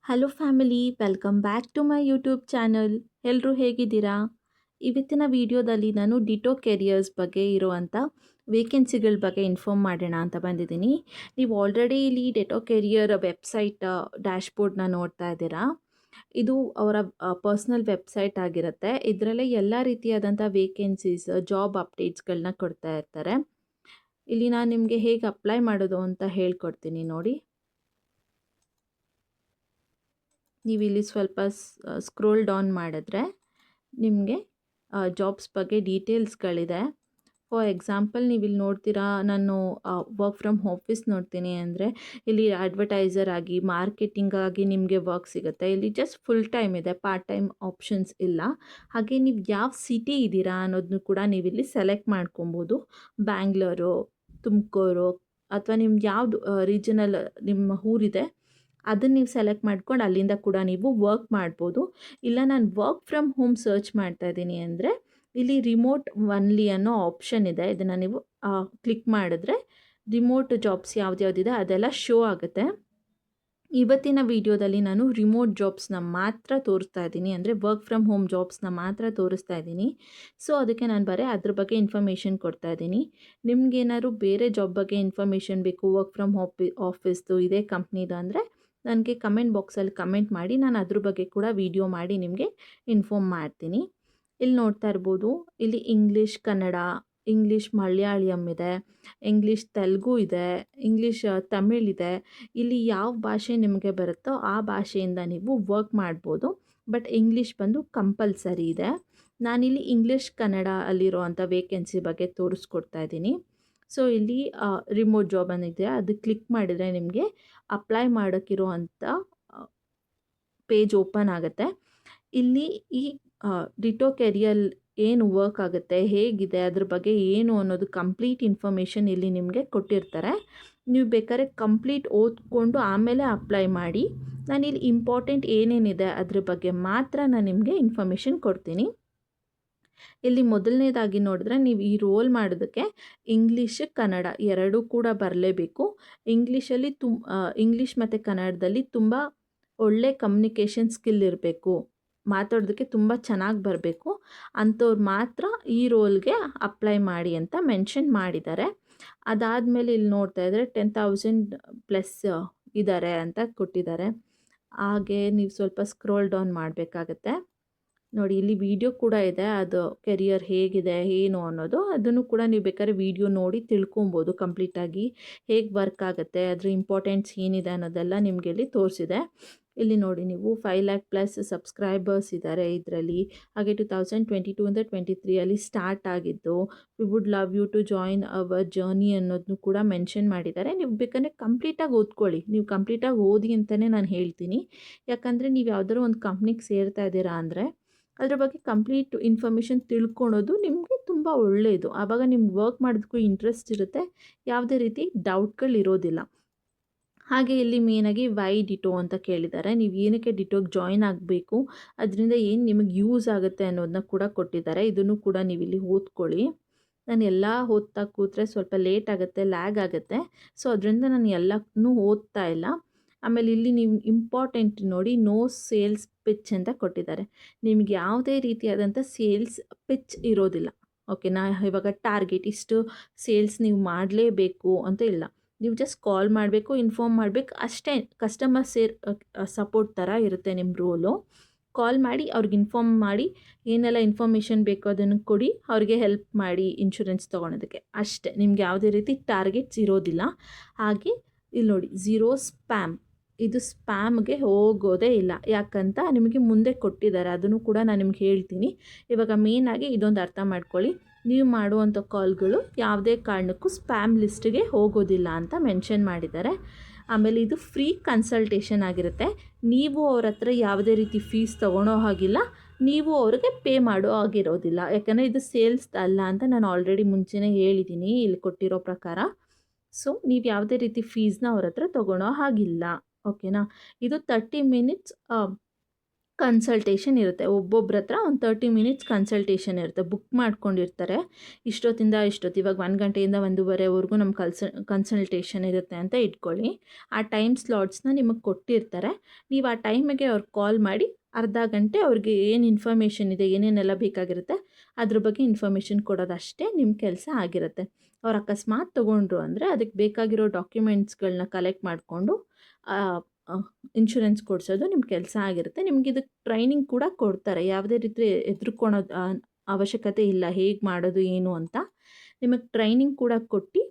Hello family, welcome back to my YouTube channel. ಎಲ್ಲರೂ ಹೇಗಿದ್ದೀರಾ? ಇವತ್ತಿನ ವಿಡಿಯೋದಲ್ಲಿ ನಾನು ಡಿಟೋ ಕೆರಿಯರ್ಸ್ ಬಗ್ಗೆ ಇರುವಂಥ ವೇಕೆನ್ಸಿಗಳ ಬಗ್ಗೆ ಇನ್ಫಾರ್ಮ್ ಮಾಡೋಣ ಅಂತ ಬಂದಿದ್ದೀನಿ. ನೀವು ಆಲ್ರೆಡಿ ಇಲ್ಲಿ ಡಿಟೋ ಕೆರಿಯರ್ ವೆಬ್ಸೈಟ್ ಡ್ಯಾಶ್ಬೋರ್ಡ್ನ ನೋಡ್ತಾ ಇದ್ದೀರಾ. ಇದು ಅವರ ಪರ್ಸ್ನಲ್ ವೆಬ್ಸೈಟ್ ಆಗಿರುತ್ತೆ. ಇದರಲ್ಲೇ ಎಲ್ಲ ರೀತಿಯಾದಂಥ ವೇಕೆನ್ಸೀಸ್, ಜಾಬ್ ಅಪ್ಡೇಟ್ಸ್ಗಳನ್ನ ಕೊಡ್ತಾ ಇರ್ತಾರೆ. ಇಲ್ಲಿ ನಾನು ನಿಮಗೆ ಹೇಗೆ ಅಪ್ಲೈ ಮಾಡೋದು ಅಂತ ಹೇಳ್ಕೊಡ್ತೀನಿ ನೋಡಿ. ನೀವು ಇಲ್ಲಿ ಸ್ವಲ್ಪ ಸ್ಕ್ರೋಲ್ ಡೌನ್ ಮಾಡಿದ್ರೆ ನಿಮಗೆ ಜಾಬ್ಸ್ ಬಗ್ಗೆ ಡೀಟೇಲ್ಸ್ಗಳಿದೆ. ಫಾರ್ ಎಕ್ಸಾಂಪಲ್ ನೀವು ಇಲ್ಲಿ ನೋಡ್ತೀರಾ, ನಾನು ವರ್ಕ್ ಫ್ರಮ್ ಆಫೀಸ್ ನೋಡ್ತೀನಿ ಅಂದರೆ ಇಲ್ಲಿ ಅಡ್ವರ್ಟೈಸರ್ ಆಗಿ, ಮಾರ್ಕೆಟಿಂಗ್ ಆಗಿ ನಿಮಗೆ ವರ್ಕ್ ಸಿಗುತ್ತೆ. ಇಲ್ಲಿ ಜಸ್ಟ್ ಫುಲ್ ಟೈಮ್ ಇದೆ, ಪಾರ್ಟ್ ಟೈಮ್ ಆಪ್ಷನ್ಸ್ ಇಲ್ಲ. ಹಾಗೆ ನೀವು ಯಾವ ಸಿಟಿ ಇದ್ದೀರಾ ಅನ್ನೋದನ್ನು ಕೂಡ ನೀವು ಇಲ್ಲಿ ಸೆಲೆಕ್ಟ್ ಮಾಡ್ಕೊಬೋದು. ಬ್ಯಾಂಗ್ಳೂರು, ತುಮಕೂರು ಅಥವಾ ನಿಮ್ಗೆ ಯಾವುದು ರೀಜನಲ್ ನಿಮ್ಮ ಊರಿದೆ ಅದನ್ನು ನೀವು ಸೆಲೆಕ್ಟ್ ಮಾಡ್ಕೊಂಡು ಅಲ್ಲಿಂದ ಕೂಡ ನೀವು ವರ್ಕ್ ಮಾಡ್ಬೋದು. ಇಲ್ಲ ನಾನು ವರ್ಕ್ ಫ್ರಮ್ ಹೋಮ್ ಸರ್ಚ್ ಮಾಡ್ತಾ ಇದ್ದೀನಿ ಅಂದರೆ ಇಲ್ಲಿ ರಿಮೋಟ್ ಒನ್ಲಿ ಅನ್ನೋ ಆಪ್ಷನ್ ಇದೆ. ಇದನ್ನು ನೀವು ಕ್ಲಿಕ್ ಮಾಡಿದ್ರೆ ರಿಮೋಟ್ ಜಾಬ್ಸ್ ಯಾವ್ದ್ಯಾವ್ದಿದೆ ಅದೆಲ್ಲ ಶೋ ಆಗುತ್ತೆ. ಇವತ್ತಿನ ವಿಡಿಯೋದಲ್ಲಿ ನಾನು ರಿಮೋಟ್ ಜಾಬ್ಸ್ನ ಮಾತ್ರ ತೋರಿಸ್ತಾ ಇದ್ದೀನಿ, ಅಂದರೆ ವರ್ಕ್ ಫ್ರಮ್ ಹೋಮ್ ಜಾಬ್ಸ್ನ ಮಾತ್ರ ತೋರಿಸ್ತಾ ಇದ್ದೀನಿ. ಸೊ ಅದಕ್ಕೆ ನಾನು ಬರೀ ಅದ್ರ ಬಗ್ಗೆ ಇನ್ಫಾರ್ಮೇಷನ್ ಕೊಡ್ತಾ ಇದ್ದೀನಿ. ನಿಮ್ಗೇನಾದ್ರು ಬೇರೆ ಜಾಬ್ ಬಗ್ಗೆ ಇನ್ಫಾರ್ಮೇಷನ್ ಬೇಕು, ವರ್ಕ್ ಫ್ರಮ್ ಆಫೀಸ್ದು ಇದೇ ಕಂಪ್ನಿದು ಅಂದರೆ ನನಗೆ ಕಮೆಂಟ್ ಬಾಕ್ಸಲ್ಲಿ ಕಮೆಂಟ್ ಮಾಡಿ, ನಾನು ಅದ್ರ ಬಗ್ಗೆ ಕೂಡ ವಿಡಿಯೋ ಮಾಡಿ ನಿಮಗೆ ಇನ್ಫಾರ್ಮ್ ಮಾಡ್ತೀನಿ. ಇಲ್ಲಿ ನೋಡ್ತಾ ಇರ್ಬೋದು, ಇಲ್ಲಿ ಇಂಗ್ಲೀಷ್ ಕನ್ನಡ, ಇಂಗ್ಲೀಷ್ ಮಲಯಾಳಂ ಇದೆ, ಇಂಗ್ಲೀಷ್ ತೆಲುಗು ಇದೆ, ಇಂಗ್ಲೀಷ್ ತಮಿಳ್ ಇದೆ. ಇಲ್ಲಿ ಯಾವ ಭಾಷೆ ನಿಮಗೆ ಬರುತ್ತೋ ಆ ಭಾಷೆಯಿಂದ ನೀವು ವರ್ಕ್ ಮಾಡ್ಬೋದು. ಬಟ್ ಇಂಗ್ಲೀಷ್ ಬಂದು ಕಂಪಲ್ಸರಿ ಇದೆ. ನಾನಿಲ್ಲಿ ಇಂಗ್ಲೀಷ್ ಕನ್ನಡ ಅಲ್ಲಿರೋ ಅಂಥ ವೇಕೆನ್ಸಿ ಬಗ್ಗೆ ತೋರಿಸ್ಕೊಡ್ತಾ ಇದ್ದೀನಿ. ಸೊ ಇಲ್ಲಿ ರಿಮೋಟ್ ಜಾಬ್ ಅನ್ನಿದೆ, ಅದು ಕ್ಲಿಕ್ ಮಾಡಿದರೆ ನಿಮಗೆ ಅಪ್ಲೈ ಮಾಡೋಕ್ಕಿರೋ ಅಂಥ ಪೇಜ್ ಓಪನ್ ಆಗುತ್ತೆ. ಇಲ್ಲಿ ಈ ಡಿಟೋ ಕೆರಿಯರ್ ಏನು ವರ್ಕ್ ಆಗುತ್ತೆ, ಹೇಗಿದೆ, ಅದ್ರ ಬಗ್ಗೆ ಏನು ಅನ್ನೋದು ಕಂಪ್ಲೀಟ್ ಇನ್ಫಾರ್ಮೇಷನ್ ಇಲ್ಲಿ ನಿಮಗೆ ಕೊಟ್ಟಿರ್ತಾರೆ. ನೀವು ಬೇಕಾದ್ರೆ ಕಂಪ್ಲೀಟ್ ಓದ್ಕೊಂಡು ಆಮೇಲೆ ಅಪ್ಲೈ ಮಾಡಿ. ನಾನಿಲ್ಲಿ ಇಂಪಾರ್ಟೆಂಟ್ ಏನೇನಿದೆ ಅದ್ರ ಬಗ್ಗೆ ಮಾತ್ರ ನಾನು ನಿಮಗೆ ಇನ್ಫಾರ್ಮೇಷನ್ ಕೊಡ್ತೀನಿ. ಇಲ್ಲಿ ಮೊದಲನೇದಾಗಿ ನೋಡಿದ್ರೆ ನೀವು ಈ ರೋಲ್ ಮಾಡೋದಕ್ಕೆ ಇಂಗ್ಲೀಷ್ ಕನ್ನಡ ಎರಡೂ ಕೂಡ ಬರಲೇಬೇಕು. ಇಂಗ್ಲೀಷಲ್ಲಿ ಇಂಗ್ಲೀಷ್ ಮತ್ತು ಕನ್ನಡದಲ್ಲಿ ತುಂಬ ಒಳ್ಳೆ ಕಮ್ಯುನಿಕೇಷನ್ ಸ್ಕಿಲ್ ಇರಬೇಕು, ಮಾತಾಡೋದಕ್ಕೆ ತುಂಬ ಚೆನ್ನಾಗಿ ಬರಬೇಕು. ಅಂಥವ್ರು ಮಾತ್ರ ಈ ರೋಲ್ಗೆ ಅಪ್ಲೈ ಮಾಡಿ ಅಂತ ಮೆನ್ಷನ್ ಮಾಡಿದ್ದಾರೆ. ಅದಾದಮೇಲೆ ಇಲ್ಲಿ ನೋಡ್ತಾ ಇದ್ದರೆ 10,000+ ಇದ್ದಾರೆ ಅಂತ ಕೊಟ್ಟಿದ್ದಾರೆ. ಹಾಗೆ ನೀವು ಸ್ವಲ್ಪ ಸ್ಕ್ರೋಲ್ ಡೌನ್ ಮಾಡಬೇಕಾಗತ್ತೆ. ನೋಡಿ ಇಲ್ಲಿ ವಿಡಿಯೋ ಕೂಡ ಇದೆ, ಅದು ಕೆರಿಯರ್ ಹೇಗಿದೆ ಏನು ಅನ್ನೋದು. ಅದನ್ನು ಕೂಡ ನೀವು ಬೇಕಾದ್ರೆ ವಿಡಿಯೋ ನೋಡಿ ತಿಳ್ಕೊಬೋದು ಕಂಪ್ಲೀಟಾಗಿ, ಹೇಗೆ ವರ್ಕ್ ಆಗುತ್ತೆ, ಅದ್ರ ಇಂಪಾರ್ಟೆನ್ಸ್ ಏನಿದೆ ಅನ್ನೋದೆಲ್ಲ ನಿಮಗೆ ಇಲ್ಲಿ ತೋರಿಸಿದೆ. ಇಲ್ಲಿ ನೋಡಿ ನೀವು 5,00,000+ ಸಬ್ಸ್ಕ್ರೈಬರ್ಸ್ ಇದ್ದಾರೆ ಇದರಲ್ಲಿ. ಹಾಗೆ 2022 23 ಸ್ಟಾರ್ಟ್ ಆಗಿದ್ದು. We would love you to join our journey ಅನ್ನೋದನ್ನು ಕೂಡ ಮೆನ್ಷನ್ ಮಾಡಿದ್ದಾರೆ. ನೀವು ಬೇಕಂದರೆ ಕಂಪ್ಲೀಟಾಗಿ ಓದ್ಕೊಳ್ಳಿ. ನೀವು ಕಂಪ್ಲೀಟಾಗಿ ಓದಿ ಅಂತಲೇ ನಾನು ಹೇಳ್ತೀನಿ. ಯಾಕಂದರೆ ನೀವು ಯಾವುದಾದ್ರು ಒಂದು ಕಂಪ್ನಿಗೆ ಸೇರ್ತಾ ಇದ್ದೀರಾ ಅಂದರೆ ಅದ್ರ ಬಗ್ಗೆ ಕಂಪ್ಲೀಟ್ ಇನ್ಫಾರ್ಮೇಷನ್ ತಿಳ್ಕೊಳೋದು ನಿಮಗೆ ತುಂಬ ಒಳ್ಳೆಯದು. ಆವಾಗ ನಿಮ್ಗೆ ವರ್ಕ್ ಮಾಡೋದಕ್ಕೂ ಇಂಟ್ರೆಸ್ಟ್ ಇರುತ್ತೆ, ಯಾವುದೇ ರೀತಿ ಡೌಟ್ಗಳಿರೋದಿಲ್ಲ. ಹಾಗೆ ಇಲ್ಲಿ ಮೇನಾಗಿ ವೈ ಡಿಟೋ ಅಂತ ಕೇಳಿದ್ದಾರೆ. ನೀವು ಏನಕ್ಕೆ ಡಿಟೋಗೆ ಜಾಯಿನ್ ಆಗಬೇಕು, ಅದರಿಂದ ಏನು ನಿಮಗೆ ಯೂಸ್ ಆಗುತ್ತೆ ಅನ್ನೋದನ್ನ ಕೂಡ ಕೊಟ್ಟಿದ್ದಾರೆ. ಇದನ್ನು ಕೂಡ ನೀವು ಇಲ್ಲಿ ಓದ್ಕೊಳ್ಳಿ. ನಾನು ಎಲ್ಲ ಓದ್ತಾ ಕೂತ್ರೆ ಸ್ವಲ್ಪ ಲೇಟ್ ಆಗುತ್ತೆ, ಲ್ಯಾಗ್ ಆಗುತ್ತೆ. ಸೊ ಅದರಿಂದ ನಾನು ಎಲ್ಲನೂ ಓದ್ತಾ ಇಲ್ಲ. ಆಮೇಲೆ ಇಲ್ಲಿ ನೀವು ಇಂಪಾರ್ಟೆಂಟ್ ನೋಡಿ, ನೋ ಸೇಲ್ಸ್ ಪಿಚ್ ಅಂತ ಕೊಟ್ಟಿದ್ದಾರೆ. ನಿಮಗೆ ಯಾವುದೇ ರೀತಿಯಾದಂಥ ಸೇಲ್ಸ್ ಪಿಚ್ ಇರೋದಿಲ್ಲ. ಓಕೆನಾ? ಇವಾಗ ಟಾರ್ಗೆಟ್ ಇಷ್ಟು ಸೇಲ್ಸ್ ನೀವು ಮಾಡಲೇಬೇಕು ಅಂತ ಇಲ್ಲ. ನೀವು ಜಸ್ಟ್ ಕಾಲ್ ಮಾಡಬೇಕು, ಇನ್ಫಾರ್ಮ್ ಮಾಡಬೇಕು ಅಷ್ಟೇ. ಕಸ್ಟಮರ್ ಸಪೋರ್ಟ್ ಥರ ಇರುತ್ತೆ ನಿಮ್ಮ ರೋಲು. ಕಾಲ್ ಮಾಡಿ ಅವ್ರಿಗೆ ಇನ್ಫಾರ್ಮ್ ಮಾಡಿ, ಏನೆಲ್ಲ ಇನ್ಫಾರ್ಮೇಷನ್ ಬೇಕೋ ಅದನ್ನು ಕೊಡಿ, ಅವ್ರಿಗೆ ಹೆಲ್ಪ್ ಮಾಡಿ ಇನ್ಶೂರೆನ್ಸ್ ತೊಗೊಳೋದಕ್ಕೆ ಅಷ್ಟೇ. ನಿಮ್ಗೆ ಯಾವುದೇ ರೀತಿ ಟಾರ್ಗೆಟ್ಸ್ ಇರೋದಿಲ್ಲ. ಹಾಗೆ ಇಲ್ಲಿ ನೋಡಿ, ಝೀರೋ ಸ್ಪ್ಯಾಮ್, ಇದು ಸ್ಪ್ಯಾಮ್ಗೆ ಹೋಗೋದೇ ಇಲ್ಲ. ಯಾಕಂತ ನಿಮಗೆ ಮುಂದೆ ಕೊಟ್ಟಿದ್ದಾರೆ, ಅದನ್ನು ಕೂಡ ನಾನು ನಿಮ್ಗೆ ಹೇಳ್ತೀನಿ. ಇವಾಗ ಮೇಯ್ನಾಗಿ ಇದೊಂದು ಅರ್ಥ ಮಾಡ್ಕೊಳ್ಳಿ, ನೀವು ಮಾಡುವಂಥ ಕಾಲ್ಗಳು ಯಾವುದೇ ಕಾರಣಕ್ಕೂ ಸ್ಪ್ಯಾಮ್ ಲಿಸ್ಟಿಗೆ ಹೋಗೋದಿಲ್ಲ ಅಂತ ಮೆನ್ಷನ್ ಮಾಡಿದ್ದಾರೆ. ಆಮೇಲೆ ಇದು ಫ್ರೀ ಕನ್ಸಲ್ಟೇಷನ್ ಆಗಿರುತ್ತೆ. ನೀವು ಅವ್ರ ಹತ್ರ ಯಾವುದೇ ರೀತಿ ಫೀಸ್ ತೊಗೊಳೋ ಹಾಗಿಲ್ಲ, ನೀವು ಅವ್ರಿಗೆ ಪೇ ಮಾಡೋ ಆಗಿರೋದಿಲ್ಲ. ಯಾಕಂದರೆ ಇದು ಸೇಲ್ಸ್ ಅಲ್ಲ ಅಂತ ನಾನು ಆಲ್ರೆಡಿ ಮುಂಚೆನೇ ಹೇಳಿದ್ದೀನಿ ಇಲ್ಲಿ ಕೊಟ್ಟಿರೋ ಪ್ರಕಾರ. ಸೊ ನೀವು ಯಾವುದೇ ರೀತಿ ಫೀಸ್ನ ಅವ್ರ ಹತ್ರ ತೊಗೊಳೋ ಹಾಗಿಲ್ಲ. ಓಕೆನಾ? ಇದು 30 ಮಿನಿಟ್ಸ್ ಕನ್ಸಲ್ಟೇಷನ್ ಇರುತ್ತೆ. ಒಬ್ಬೊಬ್ರ ಹತ್ರ ಒಂದು 30 ಮಿನಿಟ್ಸ್ ಕನ್ಸಲ್ಟೇಷನ್ ಇರುತ್ತೆ. ಬುಕ್ ಮಾಡ್ಕೊಂಡಿರ್ತಾರೆ. ಇಷ್ಟೊತ್ತಿಂದ ಇಷ್ಟೊತ್ತು, ಇವಾಗ 1 ಗಂಟೆಯಿಂದ 1:30ವರೆಗೂ ನಮ್ಮ ಕನ್ಸಲ್ಟೇಷನ್ ಇರುತ್ತೆ ಅಂತ ಇಟ್ಕೊಳ್ಳಿ. ಆ ಟೈಮ್ ಸ್ಲಾಟ್ಸ್ನ ನಿಮಗೆ ಕೊಟ್ಟಿರ್ತಾರೆ. ನೀವು ಆ ಟೈಮಿಗೆ ಅವ್ರಿಗೆ ಕಾಲ್ ಮಾಡಿ ಅರ್ಧ ಗಂಟೆ ಅವ್ರಿಗೆ ಏನು ಇನ್ಫಾರ್ಮೇಷನ್ ಇದೆ, ಏನೇನೆಲ್ಲ ಬೇಕಾಗಿರುತ್ತೆ ಅದ್ರ ಬಗ್ಗೆ ಇನ್ಫಾರ್ಮೇಷನ್ ಕೊಡೋದಷ್ಟೇ ನಿಮ್ಮ ಕೆಲಸ ಆಗಿರುತ್ತೆ. ಅವ್ರು ಅಕಸ್ಮಾತ್ ತೊಗೊಂಡ್ರು ಅಂದರೆ ಅದಕ್ಕೆ ಬೇಕಾಗಿರೋ ಡಾಕ್ಯುಮೆಂಟ್ಸ್ಗಳನ್ನ ಕಲೆಕ್ಟ್ ಮಾಡಿಕೊಂಡು ಇನ್ಶೂರೆನ್ಸ್ ಕೊಡಿಸೋದು ನಿಮ್ಮ ಕೆಲಸ ಆಗಿರುತ್ತೆ. ನಿಮ್ಗೆ ಇದಕ್ಕೆ ಟ್ರೈನಿಂಗ್ ಕೂಡ ಕೊಡ್ತಾರೆ. ಯಾವುದೇ ರೀತಿ ಹೆದರ್ಕೊಳೋದು ಅವಶ್ಯಕತೆ ಇಲ್ಲ, ಹೇಗೆ ಮಾಡೋದು ಏನು ಅಂತ ನಿಮಗೆ ಟ್ರೈನಿಂಗ್ ಕೂಡ ಕೊಟ್ಟು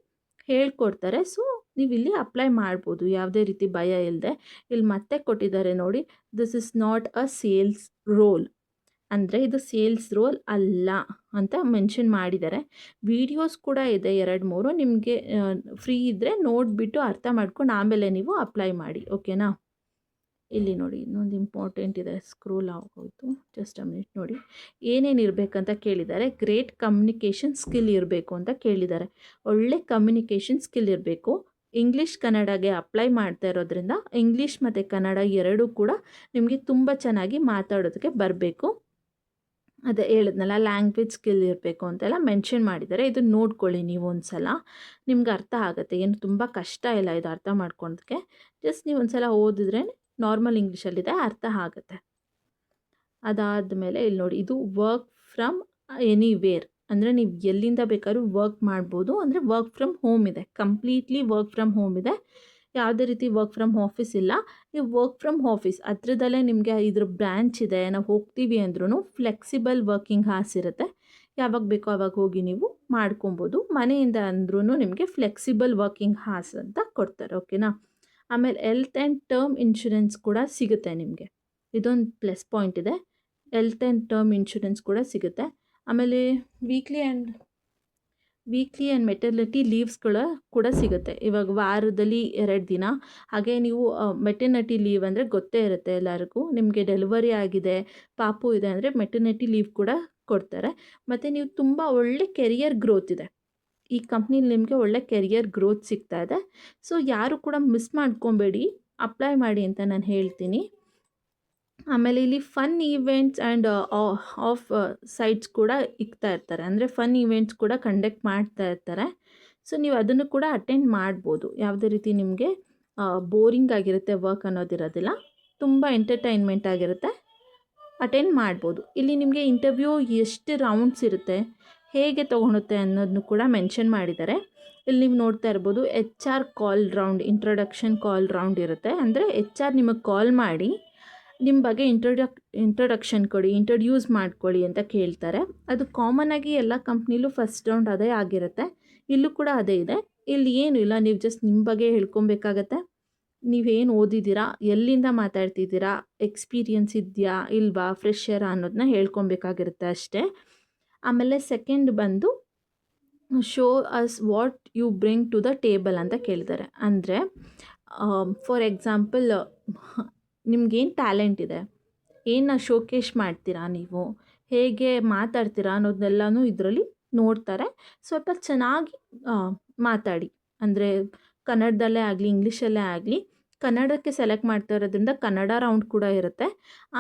ಹೇಳ್ಕೊಡ್ತಾರೆ. ಸೊ ನೀವು ಇಲ್ಲಿ ಅಪ್ಲೈ ಮಾಡ್ಬೋದು ಯಾವುದೇ ರೀತಿ ಭಯ ಇಲ್ಲದೆ. ಇಲ್ಲಿ ಮತ್ತೆ ಕೊಟ್ಟಿದ್ದಾರೆ ನೋಡಿ, this is not a sales role, ಅಂದರೆ ಇದು ಸೇಲ್ಸ್ ರೋಲ್ ಅಲ್ಲ ಅಂತ ಮೆನ್ಷನ್ ಮಾಡಿದ್ದಾರೆ. ವಿಡಿಯೋಸ್ ಕೂಡ ಇದೆ 2-3, ನಿಮಗೆ ಫ್ರೀ ಇದ್ದರೆ ನೋಡಿಬಿಟ್ಟು ಅರ್ಥ ಮಾಡ್ಕೊಂಡು ಆಮೇಲೆ ನೀವು ಅಪ್ಲೈ ಮಾಡಿ, ಓಕೆನಾ. ಇಲ್ಲಿ ನೋಡಿ ಇನ್ನೊಂದು ಇಂಪಾರ್ಟೆಂಟ್ ಇದೆ, ಸ್ಕ್ರೋಲ್ ಆಗೋಯ್ತು, ಜಸ್ಟ್ ಅ ಮಿನಿಟ್ ನೋಡಿ. ಏನೇನು ಇರಬೇಕಂತ ಕೇಳಿದ್ದಾರೆ. ಗ್ರೇಟ್ ಕಮ್ಯುನಿಕೇಷನ್ ಸ್ಕಿಲ್ ಇರಬೇಕು ಅಂತ ಕೇಳಿದ್ದಾರೆ. ಒಳ್ಳೆ ಕಮ್ಯುನಿಕೇಷನ್ ಸ್ಕಿಲ್ ಇರಬೇಕು. ಇಂಗ್ಲೀಷ್ ಕನ್ನಡಗೆ ಅಪ್ಲೈ ಮಾಡ್ತಾ ಇರೋದ್ರಿಂದ ಇಂಗ್ಲೀಷ್ ಮತ್ತು ಕನ್ನಡ ಎರಡೂ ಕೂಡ ನಿಮಗೆ ತುಂಬ ಚೆನ್ನಾಗಿ ಮಾತಾಡೋದಕ್ಕೆ ಬರಬೇಕು. ಅದೇ ಹೇಳಿದ್ನಲ್ಲ, ಲ್ಯಾಂಗ್ವೇಜ್ ಸ್ಕಿಲ್ ಇರಬೇಕು ಅಂತೆಲ್ಲ ಮೆನ್ಷನ್ ಮಾಡಿದ್ದಾರೆ. ಇದು ನೋಡ್ಕೊಳ್ಳಿ ನೀವು ಒಂದು ಸಲ, ನಿಮ್ಗೆ ಅರ್ಥ ಆಗುತ್ತೆ. ಏನು ತುಂಬ ಕಷ್ಟ ಇಲ್ಲ ಇದು ಅರ್ಥ ಮಾಡ್ಕೊಳೋದಕ್ಕೆ. ಜಸ್ಟ್ ನೀವು ಒಂದು ಸಲ ಓದಿದ್ರೆ ನಾರ್ಮಲ್ ಇಂಗ್ಲೀಷಲ್ಲಿದೆ, ಅರ್ಥ ಆಗುತ್ತೆ. ಅದಾದಮೇಲೆ ಇಲ್ಲಿ ನೋಡಿ, ಇದು ವರ್ಕ್ ಫ್ರಮ್ ಎನಿವೇರ್, ಅಂದರೆ ನೀವು ಎಲ್ಲಿಂದ ಬೇಕಾದ್ರೂ ವರ್ಕ್ ಮಾಡ್ಬೋದು. ಅಂದರೆ ವರ್ಕ್ ಫ್ರಮ್ ಹೋಮ್ ಇದೆ, ಕಂಪ್ಲೀಟ್ಲಿ ವರ್ಕ್ ಫ್ರಮ್ ಹೋಮ್ ಇದೆ. ಯಾವುದೇ ರೀತಿ ವರ್ಕ್ ಫ್ರಮ್ ಆಫೀಸ್ ಇಲ್ಲ. ನೀವು ವರ್ಕ್ ಫ್ರಮ್ ಆಫೀಸ್ ಹತ್ರದಲ್ಲೇ ನಿಮಗೆ ಇದ್ರ ಬ್ರ್ಯಾಂಚ್ ಇದೆ. ನಾವು ಹೋಗ್ತೀವಿ ಅಂದ್ರೂ ಫ್ಲೆಕ್ಸಿಬಲ್ ವರ್ಕಿಂಗ್ ಹಾರ್ಸ್ ಇರುತ್ತೆ. ಯಾವಾಗ ಬೇಕೋ ಆವಾಗ ಹೋಗಿ ನೀವು ಮಾಡ್ಕೊಬೋದು. ಮನೆಯಿಂದ ಅಂದ್ರೂ ನಿಮಗೆ ಫ್ಲೆಕ್ಸಿಬಲ್ ವರ್ಕಿಂಗ್ ಹಾರ್ಸ್ ಅಂತ ಕೊಡ್ತಾರೆ, ಓಕೆನಾ. ಆಮೇಲೆ ಹೆಲ್ತ್ ಆ್ಯಂಡ್ ಟರ್ಮ್ ಇನ್ಶೂರೆನ್ಸ್ ಕೂಡ ಸಿಗುತ್ತೆ ನಿಮಗೆ. ಇದೊಂದು ಪ್ಲಸ್ ಪಾಯಿಂಟ್ ಇದೆ, ಹೆಲ್ತ್ ಆ್ಯಂಡ್ ಟರ್ಮ್ ಇನ್ಶೂರೆನ್ಸ್ ಕೂಡ ಸಿಗುತ್ತೆ. ಆಮೇಲೆ ವೀಕ್ಲಿ ಆ್ಯಂಡ್ ಮೆಟರ್ನಿಟಿ ಲೀವ್ಸ್ಗಳು ಕೂಡ ಸಿಗುತ್ತೆ. ಇವಾಗ ವಾರದಲ್ಲಿ 2 ದಿನ. ಹಾಗೆ ನೀವು ಮೆಟರ್ನಿಟಿ ಲೀವ್ ಅಂದರೆ ಗೊತ್ತೇ ಇರುತ್ತೆ ಎಲ್ಲರಿಗೂ, ನಿಮಗೆ ಡೆಲಿವರಿ ಆಗಿದೆ, ಪಾಪು ಇದೆ ಅಂದರೆ ಮೆಟರ್ನಿಟಿ ಲೀವ್ ಕೂಡ ಕೊಡ್ತಾರೆ. ಮತ್ತು ನೀವು ತುಂಬ ಒಳ್ಳೆ ಕೆರಿಯರ್ ಗ್ರೋತ್ ಇದೆ ಈ ಕಂಪ್ನಿಲಿ, ನಿಮಗೆ ಒಳ್ಳೆ ಕೆರಿಯರ್ ಗ್ರೋತ್ ಸಿಗ್ತಾ ಇದೆ. ಸೊ ಯಾರು ಕೂಡ ಮಿಸ್ ಮಾಡ್ಕೊಬೇಡಿ, ಅಪ್ಲೈ ಮಾಡಿ ಅಂತ ನಾನು ಹೇಳ್ತೀನಿ. ಆಮೇಲೆ ಇಲ್ಲಿ fun events and of sites ಕೂಡ ಇಕ್ತಾ ಇರ್ತಾರೆ, ಅಂದರೆ ಫನ್ ಈವೆಂಟ್ಸ್ ಕೂಡ ಕಂಡಕ್ಟ್ ಮಾಡ್ತಾ ಇರ್ತಾರೆ. ಸೊ ನೀವು ಅದನ್ನು ಕೂಡ ಅಟೆಂಡ್ ಮಾಡ್ಬೋದು. ಯಾವುದೇ ರೀತಿ ನಿಮಗೆ ಬೋರಿಂಗ್ ಆಗಿರುತ್ತೆ ವರ್ಕ್ ಅನ್ನೋದಿರೋದಿಲ್ಲ, ತುಂಬ ಎಂಟರ್ಟೈನ್ಮೆಂಟ್ ಆಗಿರುತ್ತೆ, ಅಟೆಂಡ್ ಮಾಡ್ಬೋದು. ಇಲ್ಲಿ ನಿಮಗೆ ಇಂಟರ್ವ್ಯೂ ಎಷ್ಟು ರೌಂಡ್ಸ್ ಇರುತ್ತೆ, ಹೇಗೆ ತೊಗೊಳುತ್ತೆ ಅನ್ನೋದನ್ನು ಕೂಡ ಮೆನ್ಷನ್ ಮಾಡಿದ್ದಾರೆ. ಇಲ್ಲಿ ನೀವು ನೋಡ್ತಾ ಇರ್ಬೋದು, HR ಕಾಲ್ ರೌಂಡ್, ಇಂಟ್ರೊಡಕ್ಷನ್ ಕಾಲ್ ರೌಂಡ್ ಇರುತ್ತೆ. ಅಂದರೆ HR ನಿಮಗೆ ಕಾಲ್ ಮಾಡಿ ನಿಮ್ಮ ಬಗ್ಗೆ ಇಂಟ್ರೊಡಕ್ಷನ್ ಕೊಡಿ, ಇಂಟ್ರೊಡ್ಯೂಸ್ ಮಾಡ್ಕೊಳ್ಳಿ ಅಂತ ಕೇಳ್ತಾರೆ. ಅದು ಕಾಮನ್ನಾಗಿ ಎಲ್ಲ ಕಂಪ್ನಿಲೂ ಫಸ್ಟ್ ರೌಂಡ್ ಅದೇ ಆಗಿರುತ್ತೆ. ಇಲ್ಲೂ ಕೂಡ ಅದೇ ಇದೆ. ಇಲ್ಲಿ ಏನೂ ಇಲ್ಲ, ನೀವು ಜಸ್ಟ್ ನಿಮ್ಮ ಬಗ್ಗೆ ಹೇಳ್ಕೊಬೇಕಾಗತ್ತೆ. ನೀವೇನು ಓದಿದ್ದೀರಾ, ಎಲ್ಲಿಂದ ಮಾತಾಡ್ತಿದ್ದೀರಾ, ಎಕ್ಸ್ಪೀರಿಯನ್ಸ್ ಇದೆಯಾ ಇಲ್ವಾ, ಫ್ರೆಶರಾ ಅನ್ನೋದನ್ನ ಹೇಳ್ಕೊಬೇಕಾಗಿರುತ್ತೆ ಅಷ್ಟೇ. ಆಮೇಲೆ ಸೆಕೆಂಡ್ ಬಂದು show us what you bring to the table ಅಂತ ಕೇಳಿದ್ದಾರೆ. ಅಂದರೆ ಫಾರ್ ಎಕ್ಸಾಂಪಲ್, ನಿಮ್ಗೇನು ಟ್ಯಾಲೆಂಟ್ ಇದೆ, ಏನು ಶೋಕೇಶ್ ಮಾಡ್ತೀರಾ, ನೀವು ಹೇಗೆ ಮಾತಾಡ್ತೀರಾ ಅನ್ನೋದನ್ನೆಲ್ಲನೂ ಇದರಲ್ಲಿ ನೋಡ್ತಾರೆ. ಸ್ವಲ್ಪ ಚೆನ್ನಾಗಿ ಮಾತಾಡಿ, ಅಂದರೆ ಕನ್ನಡದಲ್ಲೇ ಆಗಲಿ ಇಂಗ್ಲೀಷಲ್ಲೇ ಆಗಲಿ. ಕನ್ನಡಕ್ಕೆ ಸೆಲೆಕ್ಟ್ ಮಾಡ್ತಾ ಇರೋದ್ರಿಂದ ಕನ್ನಡ ರೌಂಡ್ ಕೂಡ ಇರುತ್ತೆ.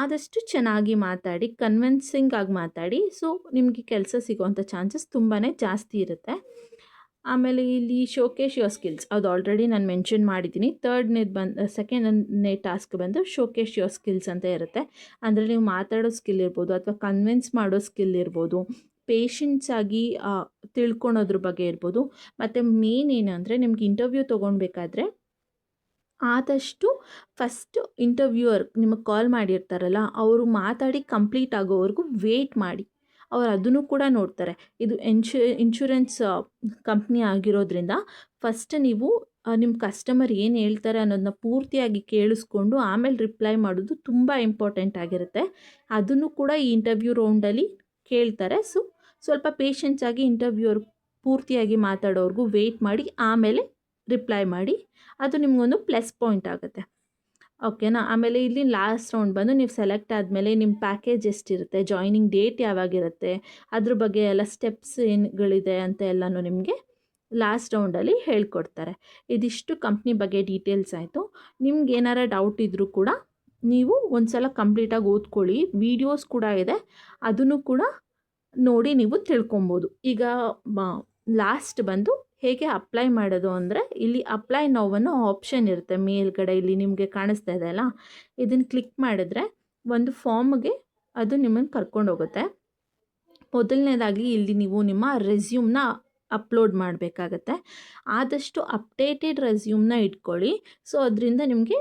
ಆದಷ್ಟು ಚೆನ್ನಾಗಿ ಮಾತಾಡಿ, ಕನ್ವಿನ್ಸಿಂಗ್ ಆಗಿ ಮಾತಾಡಿ. ಸೊ ನಿಮಗೆ ಕೆಲಸ ಸಿಗೋವಂಥ ಚಾನ್ಸಸ್ ತುಂಬಾ ಜಾಸ್ತಿ ಇರುತ್ತೆ. ಆಮೇಲೆ ಇಲ್ಲಿ ಶೋಕೇಶ್ ಯುವರ್ ಸ್ಕಿಲ್ಸ್, ಅದು ಆಲ್ರೆಡಿ ನಾನು ಮೆನ್ಷನ್ ಮಾಡಿದ್ದೀನಿ. ಸೆಕೆಂಡ್ನೇ ಟಾಸ್ಕ್ ಬಂದು ಶೋಕೇಶ್ ಯುವರ್ ಸ್ಕಿಲ್ಸ್ ಅಂತ ಇರುತ್ತೆ. ಅಂದರೆ ನೀವು ಮಾತಾಡೋ ಸ್ಕಿಲ್ ಇರ್ಬೋದು, ಅಥವಾ ಕನ್ವಿನ್ಸ್ ಮಾಡೋ ಸ್ಕಿಲ್ ಇರ್ಬೋದು, ಪೇಷನ್ಸ್ ಆಗಿ ತಿಳ್ಕೊಳೋದ್ರ ಬಗ್ಗೆ ಇರ್ಬೋದು. ಮತ್ತು ಮೇನ್ ಏನಂದರೆ, ನಿಮ್ಗೆ ಇಂಟರ್ವ್ಯೂ ತೊಗೊಳ್ಬೇಕಾದ್ರೆ ಆದಷ್ಟು ಫಸ್ಟ್ ಇಂಟರ್ವ್ಯೂವರ್ ನಿಮಗೆ ಕಾಲ್ ಮಾಡಿರ್ತಾರಲ್ಲ, ಅವರು ಮಾತಾಡಿ ಕಂಪ್ಲೀಟ್ ಆಗೋವರೆಗೂ ವೇಟ್ ಮಾಡಿ. ಅವ್ರು ಅದನ್ನು ಕೂಡ ನೋಡ್ತಾರೆ. ಇದು ಇನ್ಶೂರೆನ್ಸ್ ಕಂಪ್ನಿ ಆಗಿರೋದ್ರಿಂದ ಫಸ್ಟ್ ನೀವು ನಿಮ್ಮ ಕಸ್ಟಮರ್ ಏನು ಹೇಳ್ತಾರೆ ಅನ್ನೋದನ್ನ ಪೂರ್ತಿಯಾಗಿ ಕೇಳಿಸ್ಕೊಂಡು ಆಮೇಲೆ ರಿಪ್ಲೈ ಮಾಡೋದು ತುಂಬ ಇಂಪಾರ್ಟೆಂಟ್ ಆಗಿರುತ್ತೆ. ಅದನ್ನು ಕೂಡ ಈ ಇಂಟರ್ವ್ಯೂ ರೌಂಡಲ್ಲಿ ಕೇಳ್ತಾರೆ. ಸೊ ಸ್ವಲ್ಪ ಪೇಷನ್ಸ್ ಆಗಿ ಇಂಟರ್ವ್ಯೂವರ್ ಪೂರ್ತಿಯಾಗಿ ಮಾತಾಡೋವರೆಗೂ ವೆಯ್ಟ್ ಮಾಡಿ ಆಮೇಲೆ ರಿಪ್ಲೈ ಮಾಡಿ. ಅದು ನಿಮಗೊಂದು ಪ್ಲಸ್ ಪಾಯಿಂಟ್ ಆಗುತ್ತೆ, ಓಕೆನಾ. ಆಮೇಲೆ ಇಲ್ಲಿ ಲಾಸ್ಟ್ ರೌಂಡ್ ಬಂದು ನೀವು ಸೆಲೆಕ್ಟ್ ಆದಮೇಲೆ ನಿಮ್ಮ ಪ್ಯಾಕೇಜ್ ಎಷ್ಟಿರುತ್ತೆ, ಜಾಯ್ನಿಂಗ್ ಡೇಟ್ ಯಾವಾಗಿರುತ್ತೆ, ಅದ್ರ ಬಗ್ಗೆ ಎಲ್ಲ ಸ್ಟೆಪ್ಸ್ ಏನುಗಳಿದೆ ಅಂತ ಎಲ್ಲನೂ ನಿಮಗೆ ಲಾಸ್ಟ್ ರೌಂಡಲ್ಲಿ ಹೇಳ್ಕೊಡ್ತಾರೆ. ಇದಿಷ್ಟು ಕಂಪ್ನಿ ಬಗ್ಗೆ ಡೀಟೇಲ್ಸ್ ಆಯಿತು. ನಿಮ್ಗೆ ಏನಾರ ಡೌಟ್ ಇದ್ದರೂ ಕೂಡ ನೀವು ಒಂದು ಸಲ ಕಂಪ್ಲೀಟಾಗಿ ಓದ್ಕೊಳ್ಳಿ. ವೀಡಿಯೋಸ್ ಕೂಡ ಇದೆ, ಅದನ್ನು ಕೂಡ ನೋಡಿ ನೀವು ತಿಳ್ಕೊಬೋದು. ಈಗ ಲಾಸ್ಟ್ ಬಂದು ಹೇಗೆ ಅಪ್ಲೈ ಮಾಡೋದು ಅಂದರೆ, ಇಲ್ಲಿ ಅಪ್ಲೈ ನೌ ಅನ್ನೋ ಆಪ್ಷನ್ ಇರುತ್ತೆ ಮೇಲ್ಗಡೆ, ಇಲ್ಲಿ ನಿಮಗೆ ಕಾಣಿಸ್ತಾ ಇದೆ ಅಲ್ಲ, ಇದನ್ನು ಕ್ಲಿಕ್ ಮಾಡಿದ್ರೆ ಒಂದು ಫಾರ್ಮ್ಗೆ ಅದು ನಿಮ್ಮನ್ನು ಕರ್ಕೊಂಡು ಹೋಗುತ್ತೆ. ಮೊದಲನೇದಾಗಿ ಇಲ್ಲಿ ನೀವು ನಿಮ್ಮ ರೆಸ್ಯೂಮ್ನ ಅಪ್ಲೋಡ್ ಮಾಡಬೇಕಾಗತ್ತೆ. ಆದಷ್ಟು ಅಪ್ಡೇಟೆಡ್ ರೆಸ್ಯೂಮ್ನ ಇಟ್ಕೊಳ್ಳಿ. ಸೊ ಅದರಿಂದ ನಿಮಗೆ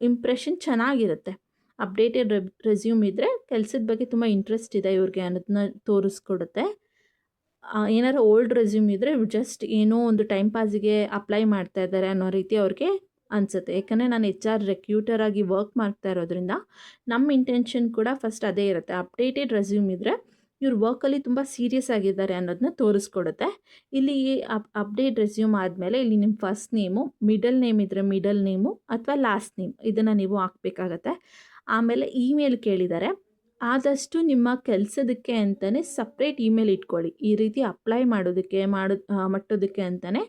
ಇಂಪ್ರೆಷನ್ ಚೆನ್ನಾಗಿರುತ್ತೆ. ಅಪ್ಡೇಟೆಡ್ ರೆಸ್ಯೂಮ್ ಇದ್ದರೆ ಕೆಲಸದ ಬಗ್ಗೆ ತುಂಬ ಇಂಟ್ರೆಸ್ಟ್ ಇದೆ ಇವ್ರಿಗೆ ಅನ್ನೋದನ್ನ ತೋರಿಸ್ಕೊಡುತ್ತೆ. ಏನಾದ್ರು ಓಲ್ಡ್ ರೆಸ್ಯೂಮ್ ಇದ್ದರೆ ಜಸ್ಟ್ ಏನೋ ಒಂದು ಟೈಮ್ ಪಾಸಿಗೆ ಅಪ್ಲೈ ಮಾಡ್ತಾ ಇದ್ದಾರೆ ಅನ್ನೋ ರೀತಿ ಅವ್ರಿಗೆ ಅನಿಸುತ್ತೆ. ಯಾಕಂದರೆ ನಾನು HR ರೆಕ್ರೂಟರ್ ಆಗಿ ವರ್ಕ್ ಮಾಡ್ತಾ ಇರೋದ್ರಿಂದ ನಮ್ಮ ಇಂಟೆನ್ಷನ್ ಕೂಡ ಫಸ್ಟ್ ಅದೇ ಇರುತ್ತೆ. ಅಪ್ಡೇಟೆಡ್ ರೆಸ್ಯೂಮ್ ಇದ್ದರೆ ಇವ್ರು ವರ್ಕಲ್ಲಿ ತುಂಬ ಸೀರಿಯಸ್ ಆಗಿದ್ದಾರೆ ಅನ್ನೋದನ್ನ ತೋರಿಸ್ಕೊಡುತ್ತೆ. ಇಲ್ಲಿ ಅಪ್ಡೇಟ್ ರೆಸ್ಯೂಮ್ ಆದಮೇಲೆ ಇಲ್ಲಿ ನಿಮ್ಮ ಫಸ್ಟ್ ನೇಮು, ಮಿಡಲ್ ನೇಮ್ ಇದ್ದರೆ ಮಿಡಲ್ ನೇಮು ಅಥವಾ ಲಾಸ್ಟ್ ನೇಮ್ ಇದನ್ನು ನೀವು ಹಾಕಬೇಕಾಗತ್ತೆ. ಆಮೇಲೆ ಇಮೇಲ್ ಕೇಳಿದ್ದಾರೆ. ಆದಷ್ಟು ನಿಮ್ಮ ಕೆಲಸದಕ್ಕೆ ಅಂತಲೇ ಸಪ್ರೇಟ್ ಇಮೇಲ್ ಇಟ್ಕೊಳ್ಳಿ. ಈ ರೀತಿ ಅಪ್ಲೈ ಮಾಡೋದಕ್ಕೆ ಮಟ್ಟೋದಕ್ಕೆ ಅಂತಲೇ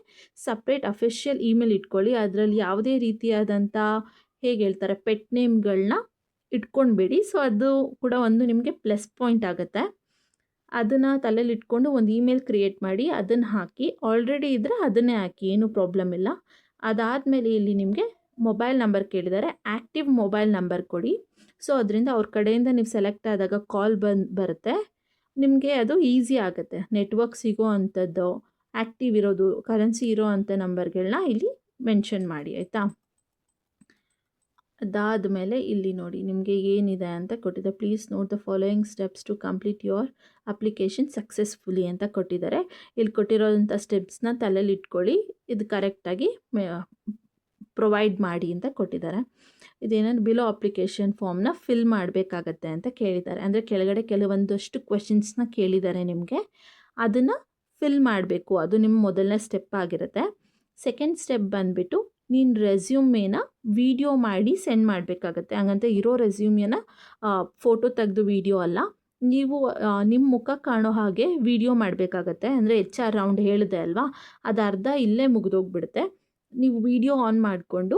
ಸಪ್ರೇಟ್ ಅಫಿಷಿಯಲ್ ಇಮೇಲ್ ಇಟ್ಕೊಳ್ಳಿ. ಅದರಲ್ಲಿ ಯಾವುದೇ ರೀತಿಯಾದಂಥ ಹೇಗೆ ಹೇಳ್ತಾರೆ ಪೆಟ್ ನೇಮ್ಗಳನ್ನ ಇಟ್ಕೊಂಡ್ಬೇಡಿ. ಸೊ ಅದು ಕೂಡ ಒಂದು ನಿಮಗೆ ಪ್ಲಸ್ ಪಾಯಿಂಟ್ ಆಗುತ್ತೆ. ಅದನ್ನು ತಲೆಯಲ್ಲಿ ಇಟ್ಕೊಂಡು ಒಂದು ಇಮೇಲ್ ಕ್ರಿಯೇಟ್ ಮಾಡಿ ಅದನ್ನು ಹಾಕಿ. ಆಲ್ರೆಡಿ ಇದ್ದರೆ ಅದನ್ನೇ ಹಾಕಿ, ಏನೂ ಪ್ರಾಬ್ಲಮ್ ಇಲ್ಲ. ಅದಾದಮೇಲೆ ಇಲ್ಲಿ ನಿಮಗೆ ಮೊಬೈಲ್ ನಂಬರ್ ಕೇಳಿದ್ದಾರೆ. ಆ್ಯಕ್ಟಿವ್ ಮೊಬೈಲ್ ನಂಬರ್ ಕೊಡಿ. ಸೊ ಅದರಿಂದ ಅವ್ರ ಕಡೆಯಿಂದ ನೀವು ಸೆಲೆಕ್ಟ್ ಆದಾಗ ಕಾಲ್ ಬರುತ್ತೆ. ನಿಮಗೆ ಅದು ಈಸಿ ಆಗುತ್ತೆ. ನೆಟ್ವರ್ಕ್ ಸಿಗೋ ಅಂಥದ್ದು, ಆ್ಯಕ್ಟಿವ್ ಇರೋದು, ಕರೆನ್ಸಿ ಇರೋ ಅಂಥ ನಂಬರ್ಗಳನ್ನ ಇಲ್ಲಿ ಮೆನ್ಷನ್ ಮಾಡಿ, ಆಯಿತಾ. ಅದಾದಮೇಲೆ ಇಲ್ಲಿ ನೋಡಿ ನಿಮಗೆ ಏನಿದೆ ಅಂತ ಕೊಟ್ಟಿದೆ. Please note the following steps to complete your application successfully ಅಂತ ಕೊಟ್ಟಿದ್ದಾರೆ. ಇಲ್ಲಿ ಕೊಟ್ಟಿರೋಂಥ ಸ್ಟೆಪ್ಸ್ನ ತಲೆಯಲ್ಲಿ ಇಟ್ಕೊಳ್ಳಿ. ಇದು ಕರೆಕ್ಟಾಗಿ ಪ್ರೊವೈಡ್ ಮಾಡಿ ಅಂತ ಕೊಟ್ಟಿದ್ದಾರೆ. ಇದೇನಂದ್ರೆ ಬಿಲೋ ಅಪ್ಲಿಕೇಶನ್ ಫಾರ್ಮ್ನ ಫಿಲ್ ಮಾಡಬೇಕಾಗತ್ತೆ ಅಂತ ಕೇಳಿದ್ದಾರೆ. ಅಂದರೆ ಕೆಳಗಡೆ ಕೆಲವೊಂದಷ್ಟು ಕ್ವೆಶನ್ಸ್ನ ಕೇಳಿದ್ದಾರೆ ನಿಮಗೆ, ಅದನ್ನು ಫಿಲ್ ಮಾಡಬೇಕು. ಅದು ನಿಮ್ಮ ಮೊದಲನೇ ಸ್ಟೆಪ್ ಆಗಿರುತ್ತೆ. ಸೆಕೆಂಡ್ ಸ್ಟೆಪ್ ಬಂದುಬಿಟ್ಟು ನೀನು ರೆಸ್ಯೂಮೇನ ವಿಡಿಯೋ ಮಾಡಿ ಸೆಂಡ್ ಮಾಡಬೇಕಾಗತ್ತೆ. ಹಂಗಂತ ಇರೋ ರೆಸ್ಯೂಮೇನ ಫೋಟೋ ತೆಗೆದು ವಿಡಿಯೋ ಅಲ್ಲ, ನೀವು ನಿಮ್ಮ ಮುಖ ಕಾಣೋ ಹಾಗೆ ವಿಡಿಯೋ ಮಾಡಬೇಕಾಗತ್ತೆ. ಅಂದರೆ HR ರೌಂಡ್ ಹೇಳಿದೆ ಅಲ್ವಾ, ಅದು ಅರ್ಧ ಇಲ್ಲೇ ಮುಗಿದೋಗ್ಬಿಡುತ್ತೆ. ನೀವು ವಿಡಿಯೋ ಆನ್ ಮಾಡಿಕೊಂಡು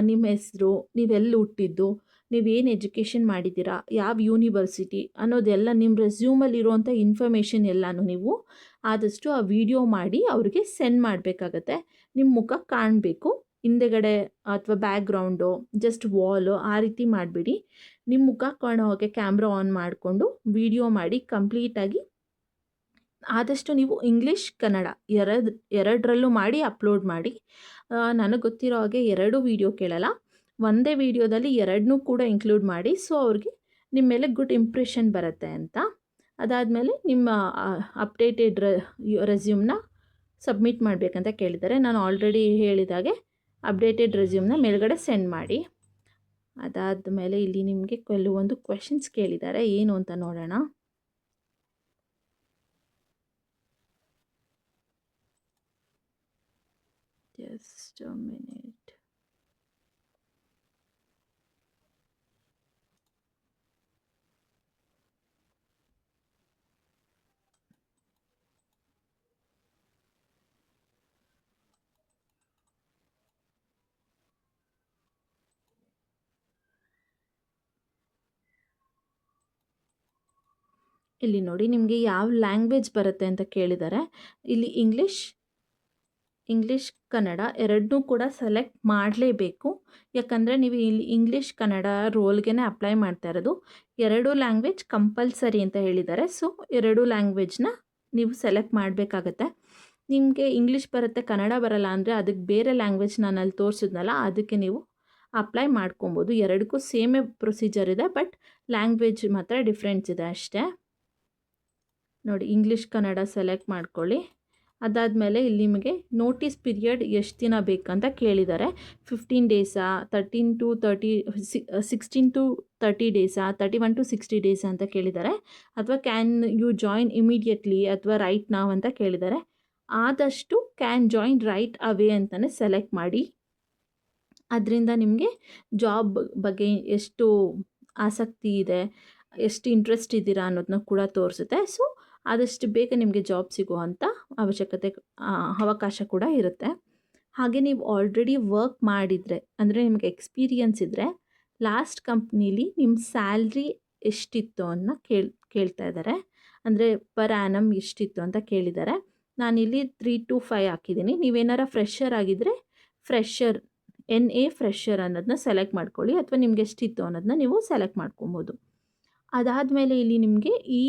ನಿಮ್ಮ ಹೆಸರು, ನೀವೆಲ್ಲಿ ಹುಟ್ಟಿದ್ದು, ನೀವೇನು ಎಜುಕೇಷನ್ ಮಾಡಿದ್ದೀರಾ, ಯಾವ ಯೂನಿವರ್ಸಿಟಿ ಅನ್ನೋದೆಲ್ಲ ನಿಮ್ಮ ರೆಸ್ಯೂಮಲ್ಲಿ ಇರುವಂಥ ಇನ್ಫಾರ್ಮೇಷನ್ ಎಲ್ಲನೂ ನೀವು ಆದಷ್ಟು ಆ ವಿಡಿಯೋ ಮಾಡಿ ಅವ್ರಿಗೆ ಸೆಂಡ್ ಮಾಡಬೇಕಾಗತ್ತೆ. ನಿಮ್ಮ ಮುಖ ಕಾಣಬೇಕು. ಹಿಂದೆಗಡೆ ಅಥವಾ ಬ್ಯಾಕ್ಗ್ರೌಂಡು, ಜಸ್ಟ್ ವಾಲು ಆ ರೀತಿ ಮಾಡಿಬಿಡಿ. ನಿಮ್ಮ ಮುಖ ಕಾಣೋ ಹಾಗೆ ಕ್ಯಾಮ್ರಾ ಆನ್ ಮಾಡಿಕೊಂಡು ವಿಡಿಯೋ ಮಾಡಿ ಕಂಪ್ಲೀಟಾಗಿ. ಆದಷ್ಟು ನೀವು ಇಂಗ್ಲೀಷ್ ಕನ್ನಡ ಎರಡರಲ್ಲೂ ಮಾಡಿ ಅಪ್ಲೋಡ್ ಮಾಡಿ. ನನಗೆ ಗೊತ್ತಿರೋ ಹಾಗೆ 2 ವೀಡಿಯೋ ಕೇಳಲ್ಲ, ಒಂದೇ ವೀಡಿಯೋದಲ್ಲಿ 2ನೂ ಕೂಡ ಇನ್ಕ್ಲೂಡ್ ಮಾಡಿ. ಸೊ ಅವ್ರಿಗೆ ನಿಮ್ಮ ಮೇಲೆ ಗುಡ್ ಇಂಪ್ರೆಷನ್ ಬರುತ್ತೆ ಅಂತ. ಅದಾದಮೇಲೆ ನಿಮ್ಮ ಅಪ್ಡೇಟೆಡ್ ರೆಸ್ಯೂಮ್ನ ಸಬ್ಮಿಟ್ ಮಾಡಬೇಕಂತ ಕೇಳಿದ್ದಾರೆ. ನಾನು ಆಲ್ರೆಡಿ ಹೇಳಿದಾಗೆ ಅಪ್ಡೇಟೆಡ್ ರೆಸ್ಯೂಮ್ನ ಮೇಲ್ಗಡೆ ಸೆಂಡ್ ಮಾಡಿ. ಅದಾದಮೇಲೆ ಇಲ್ಲಿ ನಿಮಗೆ ಕೆಲವೊಂದು ಕ್ವೆಶನ್ಸ್ ಕೇಳಿದ್ದಾರೆ, ಏನು ಅಂತ ನೋಡೋಣ. Just a minute. ಇಲ್ಲಿ ನೋಡಿ ನಿಮಗೆ ಯಾವ ಲ್ಯಾಂಗ್ವೇಜ್ ಬರುತ್ತೆ ಅಂತ ಕೇಳಿದ್ದಾರೆ. ಇಲ್ಲಿ ಇಂಗ್ಲೀಷ್ ಕನ್ನಡ ಎರಡನ್ನೂ ಕೂಡ ಸೆಲೆಕ್ಟ್ ಮಾಡಲೇಬೇಕು. ಯಾಕಂದರೆ ನೀವು ಇಲ್ಲಿ ಇಂಗ್ಲೀಷ್ ಕನ್ನಡ ರೋಲ್ಗೆ ಅಪ್ಲೈ ಮಾಡ್ತಾ ಇರೋದು. 2 ಲ್ಯಾಂಗ್ವೇಜ್ ಕಂಪಲ್ಸರಿ ಅಂತ ಹೇಳಿದ್ದಾರೆ. ಸೊ 2 ಲ್ಯಾಂಗ್ವೇಜ್ನ ನೀವು ಸೆಲೆಕ್ಟ್ ಮಾಡಬೇಕಾಗತ್ತೆ. ನಿಮಗೆ ಇಂಗ್ಲೀಷ್ ಬರುತ್ತೆ, ಕನ್ನಡ ಬರಲ್ಲ ಅಂದರೆ ಅದಕ್ಕೆ ಬೇರೆ ಲ್ಯಾಂಗ್ವೇಜ್ ನಾನು ಅಲ್ಲಿ ತೋರಿಸಿದ್ನಲ್ಲ, ಅದಕ್ಕೆ ನೀವು ಅಪ್ಲೈ ಮಾಡ್ಕೊಬೋದು. 2ಕ್ಕೂ ಸೇಮೇ ಪ್ರೊಸೀಜರ್ ಇದೆ, ಬಟ್ ಲ್ಯಾಂಗ್ವೇಜ್ ಮಾತ್ರ ಡಿಫ್ರೆನ್ಸ್ ಇದೆ ಅಷ್ಟೇ. ನೋಡಿ ಇಂಗ್ಲೀಷ್ ಕನ್ನಡ ಸೆಲೆಕ್ಟ್ ಮಾಡ್ಕೊಳ್ಳಿ. ಅದಾದಮೇಲೆ ಇಲ್ಲಿ ನಿಮಗೆ ನೋಟಿಸ್ ಪೀರಿಯಡ್ ಎಷ್ಟು ದಿನ ಬೇಕಂತ ಕೇಳಿದ್ದಾರೆ. 15 ಡೇಸಾ, 16 to 30 ಡೇಸಾ, 31 to 60 ಡೇಸಾ ಅಂತ ಕೇಳಿದ್ದಾರೆ. ಅಥವಾ ಕ್ಯಾನ್ ಯು ಜಾಯಿನ್ ಇಮಿಡಿಯೇಟ್ಲಿ ಅಥವಾ ರೈಟ್ ನಾವ್ ಅಂತ ಕೇಳಿದ್ದಾರೆ. ಆದಷ್ಟು ಕ್ಯಾನ್ ಜಾಯಿನ್ ರೈಟ್ ಅವೇ ಅಂತಲೇ ಸೆಲೆಕ್ಟ್ ಮಾಡಿ. ಅದರಿಂದ ನಿಮಗೆ ಜಾಬ್ ಬಗ್ಗೆ ಎಷ್ಟು ಆಸಕ್ತಿ ಇದೆ, ಎಷ್ಟು ಇಂಟ್ರೆಸ್ಟ್ ಇದ್ದೀರಾ ಅನ್ನೋದನ್ನ ಕೂಡ ತೋರಿಸುತ್ತೆ. ಸೊ ಆದಷ್ಟು ಬೇಗ ನಿಮಗೆ ಜಾಬ್ ಸಿಗುವಂಥ ಅವಕಾಶ ಕೂಡ ಇರುತ್ತೆ. ಹಾಗೆ ನೀವು ಆಲ್ರೆಡಿ ವರ್ಕ್ ಮಾಡಿದರೆ, ಅಂದರೆ ನಿಮಗೆ ಎಕ್ಸ್ಪೀರಿಯನ್ಸ್ ಇದ್ದರೆ ಲಾಸ್ಟ್ ಕಂಪ್ನೀಲಿ ನಿಮ್ಮ ಸ್ಯಾಲ್ರಿ ಎಷ್ಟಿತ್ತು ಅನ್ನೋ ಕೇಳ್ತಾ ಇದ್ದಾರೆ. ಅಂದರೆ ಪರ್ ಆ್ಯನಮ್ ಎಷ್ಟಿತ್ತು ಅಂತ ಕೇಳಿದ್ದಾರೆ. ನಾನಿಲ್ಲಿ 3 to 5 ಹಾಕಿದ್ದೀನಿ. ನೀವೇನಾರ ಫ್ರೆಷರ್ ಆಗಿದ್ದರೆ ಫ್ರೆಷರ್ NA ಫ್ರೆಷರ್ ಅನ್ನೋದನ್ನ ಸೆಲೆಕ್ಟ್ ಮಾಡ್ಕೊಳ್ಳಿ, ಅಥವಾ ನಿಮ್ಗೆ ಎಷ್ಟಿತ್ತು ಅನ್ನೋದನ್ನ ನೀವು ಸೆಲೆಕ್ಟ್ ಮಾಡ್ಕೊಬೋದು. ಅದಾದಮೇಲೆ ಇಲ್ಲಿ ನಿಮಗೆ ಈ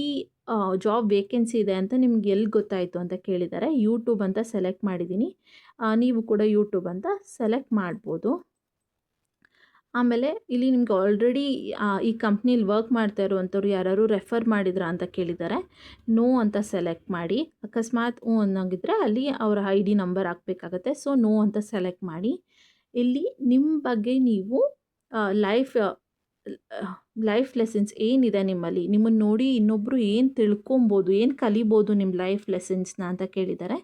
ಜಾಬ್ ವೇಕೆನ್ಸಿ ಇದೆ ಅಂತ ನಿಮ್ಗೆ ಎಲ್ಲಿ ಗೊತ್ತಾಯಿತು ಅಂತ ಕೇಳಿದ್ದಾರೆ. ಯೂಟ್ಯೂಬ್ ಅಂತ ಸೆಲೆಕ್ಟ್ ಮಾಡಿದ್ದೀನಿ. ನೀವು ಕೂಡ ಯೂಟ್ಯೂಬ್ ಅಂತ ಸೆಲೆಕ್ಟ್ ಮಾಡ್ಬೋದು. ಆಮೇಲೆ ಇಲ್ಲಿ ನಿಮ್ಗೆ ಆಲ್ರೆಡಿ ಈ ಕಂಪ್ನೀಲಿ ವರ್ಕ್ ಮಾಡ್ತಾ ಇರುವಂಥವ್ರು ಯಾರು ರೆಫರ್ ಮಾಡಿದ್ರಾ ಅಂತ ಕೇಳಿದ್ದಾರೆ. ನೋ ಅಂತ ಸೆಲೆಕ್ಟ್ ಮಾಡಿ. ಅಕಸ್ಮಾತ್ ಹ್ಞೂ ಅನ್ನೋಂಗಿದ್ರೆ ಅಲ್ಲಿ ಅವರ ID ನಂಬರ್ ಹಾಕಬೇಕಾಗತ್ತೆ. ಸೊ ನೋ ಅಂತ ಸೆಲೆಕ್ಟ್ ಮಾಡಿ. ಇಲ್ಲಿ ನಿಮ್ಮ ಬಗ್ಗೆ ನೀವು ಲೈಫ್ ಲೆಸನ್ಸ್ ಏನಿದೆ ನಿಮ್ಮಲ್ಲಿ, ನಿಮ್ಮನ್ನು ನೋಡಿ ಇನ್ನೊಬ್ಬರು ಏನು ತಿಳ್ಕೊಬೋದು, ಏನು ಕಲಿಬೋದು ನಿಮ್ಮ ಲೈಫ್ ಲೆಸನ್ಸ್ನ ಅಂತ ಕೇಳಿದ್ದಾರೆ.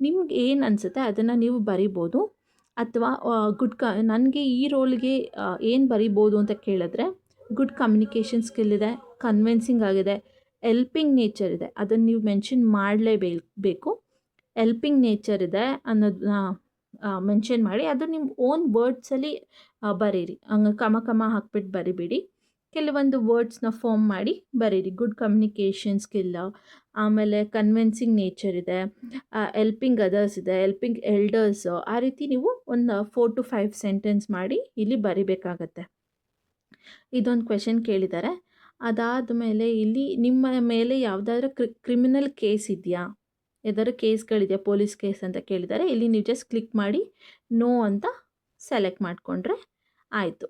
ನಿಮ್ಗೆ ಏನು ಅನಿಸುತ್ತೆ ಅದನ್ನು ನೀವು ಬರಿಬೋದು. ಅಥವಾ ನನಗೆ ಈ ರೋಲ್ಗೆ ಏನು ಬರಿಬೋದು ಅಂತ ಕೇಳಿದ್ರೆ, ಗುಡ್ ಕಮ್ಯುನಿಕೇಷನ್ ಸ್ಕಿಲ್ ಇದೆ, ಕನ್ವಿನ್ಸಿಂಗ್ ಆಗಿದೆ, ಎಲ್ಪಿಂಗ್ ನೇಚರ್ ಇದೆ, ಅದನ್ನು ನೀವು ಮೆನ್ಷನ್ ಮಾಡಲೇಬೇಕು. ಎಲ್ಪಿಂಗ್ ನೇಚರ್ ಇದೆ ಅನ್ನೋದನ್ನ ಮೆನ್ಷನ್ ಮಾಡಿ. ಅದು ನಿಮ್ಮ ಓನ್ ವರ್ಡ್ಸಲ್ಲಿ ಬರೀರಿ. ಹಂಗೆ ಕಮ ಹಾಕ್ಬಿಟ್ಟು ಬರಿಬೇಡಿ. ಕೆಲವೊಂದು ವರ್ಡ್ಸ್ನ ಫಾರ್ಮ್ ಮಾಡಿ ಬರೀರಿ. ಗುಡ್ ಕಮ್ಯುನಿಕೇಷನ್ ಸ್ಕಿಲ್, ಆಮೇಲೆ ಕನ್ವಿನ್ಸಿಂಗ್ ನೇಚರ್ ಇದೆ, ಎಲ್ಪಿಂಗ್ ಅದರ್ಸ್ ಇದೆ, ಎಲ್ಪಿಂಗ್ ಎಲ್ಡರ್ಸ್, ಆ ರೀತಿ ನೀವು ಒಂದು 4 to 5 ಸೆಂಟೆನ್ಸ್ ಮಾಡಿ ಇಲ್ಲಿ ಬರಿಬೇಕಾಗತ್ತೆ. ಇದೊಂದು ಕ್ವೆಶನ್ ಕೇಳಿದ್ದಾರೆ. ಅದಾದಮೇಲೆ ಇಲ್ಲಿ ನಿಮ್ಮ ಮೇಲೆ ಯಾವುದಾದ್ರೂ ಕ್ರಿಮಿನಲ್ ಕೇಸ್ ಇದೆಯಾ, ಯಾವ್ದಾದ್ರು ಕೇಸ್ಗಳಿದೆಯಾ, ಪೊಲೀಸ್ ಕೇಸ್ ಅಂತ ಕೇಳಿದ್ದಾರೆ. ಇಲ್ಲಿ ನೀವು ಜಸ್ಟ್ ಕ್ಲಿಕ್ ಮಾಡಿ ನೋ ಅಂತ ಸೆಲೆಕ್ಟ್ ಮಾಡಿಕೊಂಡ್ರೆ ಆಯಿತು.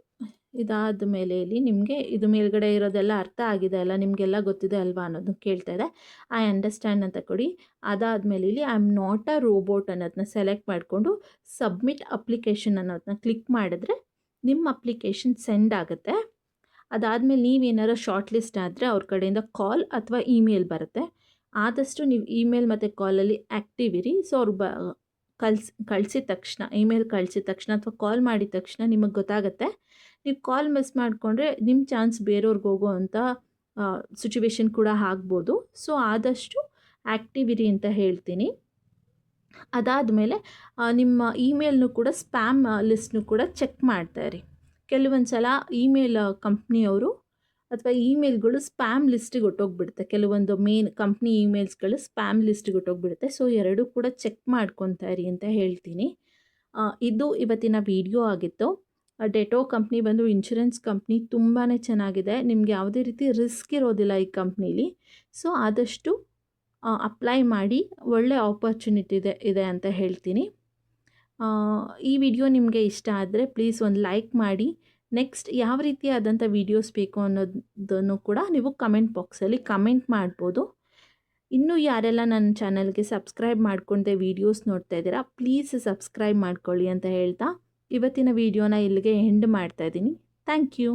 ಇದಾದ ಮೇಲೆ ಇಲ್ಲಿ ನಿಮಗೆ ಇದು ಮೇಲ್ಗಡೆ ಇರೋದೆಲ್ಲ ಅರ್ಥ ಆಗಿದೆ ಅಲ್ಲ, ನಿಮಗೆಲ್ಲ ಗೊತ್ತಿದೆ ಅಲ್ವಾ ಅನ್ನೋದನ್ನ ಕೇಳ್ತಾ ಇದೆ. ಐ ಅಂಡರ್ಸ್ಟ್ಯಾಂಡ್ ಅಂತ ಕೊಡಿ. ಅದಾದಮೇಲೆ ಇಲ್ಲಿ I am not a robot ಅನ್ನೋದನ್ನ ಸೆಲೆಕ್ಟ್ ಮಾಡಿಕೊಂಡು ಸಬ್ಮಿಟ್ ಅಪ್ಲಿಕೇಶನ್ ಅನ್ನೋದನ್ನ ಕ್ಲಿಕ್ ಮಾಡಿದ್ರೆ ನಿಮ್ಮ ಅಪ್ಲಿಕೇಶನ್ ಸೆಂಡ್ ಆಗುತ್ತೆ. ಅದಾದಮೇಲೆ ನೀವೇನಾರು ಶಾರ್ಟ್ ಲಿಸ್ಟ್ ಆದರೆ ಅವ್ರ ಕಡೆಯಿಂದ ಕಾಲ್ ಅಥವಾ ಇಮೇಲ್ ಬರುತ್ತೆ. ಆದಷ್ಟು ನೀವು ಇಮೇಲ್ ಮತ್ತು ಕಾಲಲ್ಲಿ ಆ್ಯಕ್ಟಿವ್ ಇರಿ. ಸೊ ಅವ್ರು ಕಳಿಸಿದ ತಕ್ಷಣ, ಇಮೇಲ್ ಕಳಿಸಿದ ತಕ್ಷಣ ಅಥವಾ ಕಾಲ್ ಮಾಡಿದ ತಕ್ಷಣ ನಿಮಗೆ ಗೊತ್ತಾಗುತ್ತೆ. ನೀವು ಕಾಲ್ ಮಿಸ್ ಮಾಡಿಕೊಂಡ್ರೆ ನಿಮ್ಮ ಚಾನ್ಸ್ ಬೇರೆಯವ್ರಿಗೆ ಹೋಗೋ ಅಂಥ ಸಿಚುವೇಶನ್ ಕೂಡ ಆಗ್ಬೋದು. ಸೊ ಆದಷ್ಟು ಆ್ಯಕ್ಟಿವ್ ಇರಿ ಅಂತ ಹೇಳ್ತೀನಿ. ಅದಾದಮೇಲೆ ನಿಮ್ಮ ಇಮೇಲ್ನು ಕೂಡ ಸ್ಪ್ಯಾಮ್ ಲಿಸ್ಟ್ನು ಕೂಡ ಚೆಕ್ ಮಾಡ್ತಾಯಿರಿ. ಕೆಲವೊಂದು ಸಲ ಇಮೇಲ್ ಕಂಪ್ನಿಯವರು ಅಥವಾ ಇಮೇಲ್ಗಳು ಸ್ಪ್ಯಾಮ್ ಲಿಸ್ಟಿಗೆ ಹೊಟ್ಟೋಗ್ಬಿಡುತ್ತೆ. ಕೆಲವೊಂದು ಕಂಪ್ನಿ ಇಮೇಲ್ಸ್ಗಳು ಸ್ಪ್ಯಾಮ್ ಲಿಸ್ಟಿಗೆ ಹೊಟ್ಟೋಗ್ಬಿಡುತ್ತೆ. ಸೊ ಎರಡೂ ಕೂಡ ಚೆಕ್ ಮಾಡ್ಕೊತಾ ಇರಿ ಅಂತ ಹೇಳ್ತೀನಿ. ಇದು ಇವತ್ತಿನ ವಿಡಿಯೋ ಆಗಿತ್ತು. ಡೆಟೋ ಕಂಪ್ನಿ ಬಂದು ಇನ್ಶೂರೆನ್ಸ್ ಕಂಪ್ನಿ ತುಂಬಾ ಚೆನ್ನಾಗಿದೆ. ನಿಮ್ಗೆ ಯಾವುದೇ ರೀತಿ ರಿಸ್ಕ್ ಇರೋದಿಲ್ಲ ಈ ಕಂಪ್ನೀಲಿ. ಸೊ ಆದಷ್ಟು ಅಪ್ಲೈ ಮಾಡಿ, ಒಳ್ಳೆ ಆಪರ್ಚುನಿಟಿ ಇದೆ ಅಂತ ಹೇಳ್ತೀನಿ. ಈ ವಿಡಿಯೋ ನಿಮಗೆ ಇಷ್ಟ ಆದರೆ ಪ್ಲೀಸ್ ಒಂದು ಲೈಕ್ ಮಾಡಿ. ನೆಕ್ಸ್ಟ್ ಯಾವ ರೀತಿಯಾದಂಥ ವೀಡಿಯೋಸ್ ಬೇಕು ಅನ್ನೋದನ್ನು ಕೂಡ ನೀವು ಕಮೆಂಟ್ ಬಾಕ್ಸಲ್ಲಿ ಕಮೆಂಟ್ ಮಾಡ್ಬೋದು. ಇನ್ನೂ ಯಾರೆಲ್ಲ ನನ್ನ ಚಾನಲ್ಗೆ ಸಬ್ಸ್ಕ್ರೈಬ್ ಮಾಡ್ಕೊಂಡೆ ವೀಡಿಯೋಸ್ ನೋಡ್ತಾ ಇದ್ದೀರಾ, ಪ್ಲೀಸ್ ಸಬ್ಸ್ಕ್ರೈಬ್ ಮಾಡ್ಕೊಳ್ಳಿ ಅಂತ ಹೇಳ್ತಾ ಇವತ್ತಿನ ವಿಡಿಯೋನ ಇಲ್ಲಿಗೆ ಎಂಡ್ ಮಾಡ್ತಾ ಇದ್ದೀನಿ. Thank you.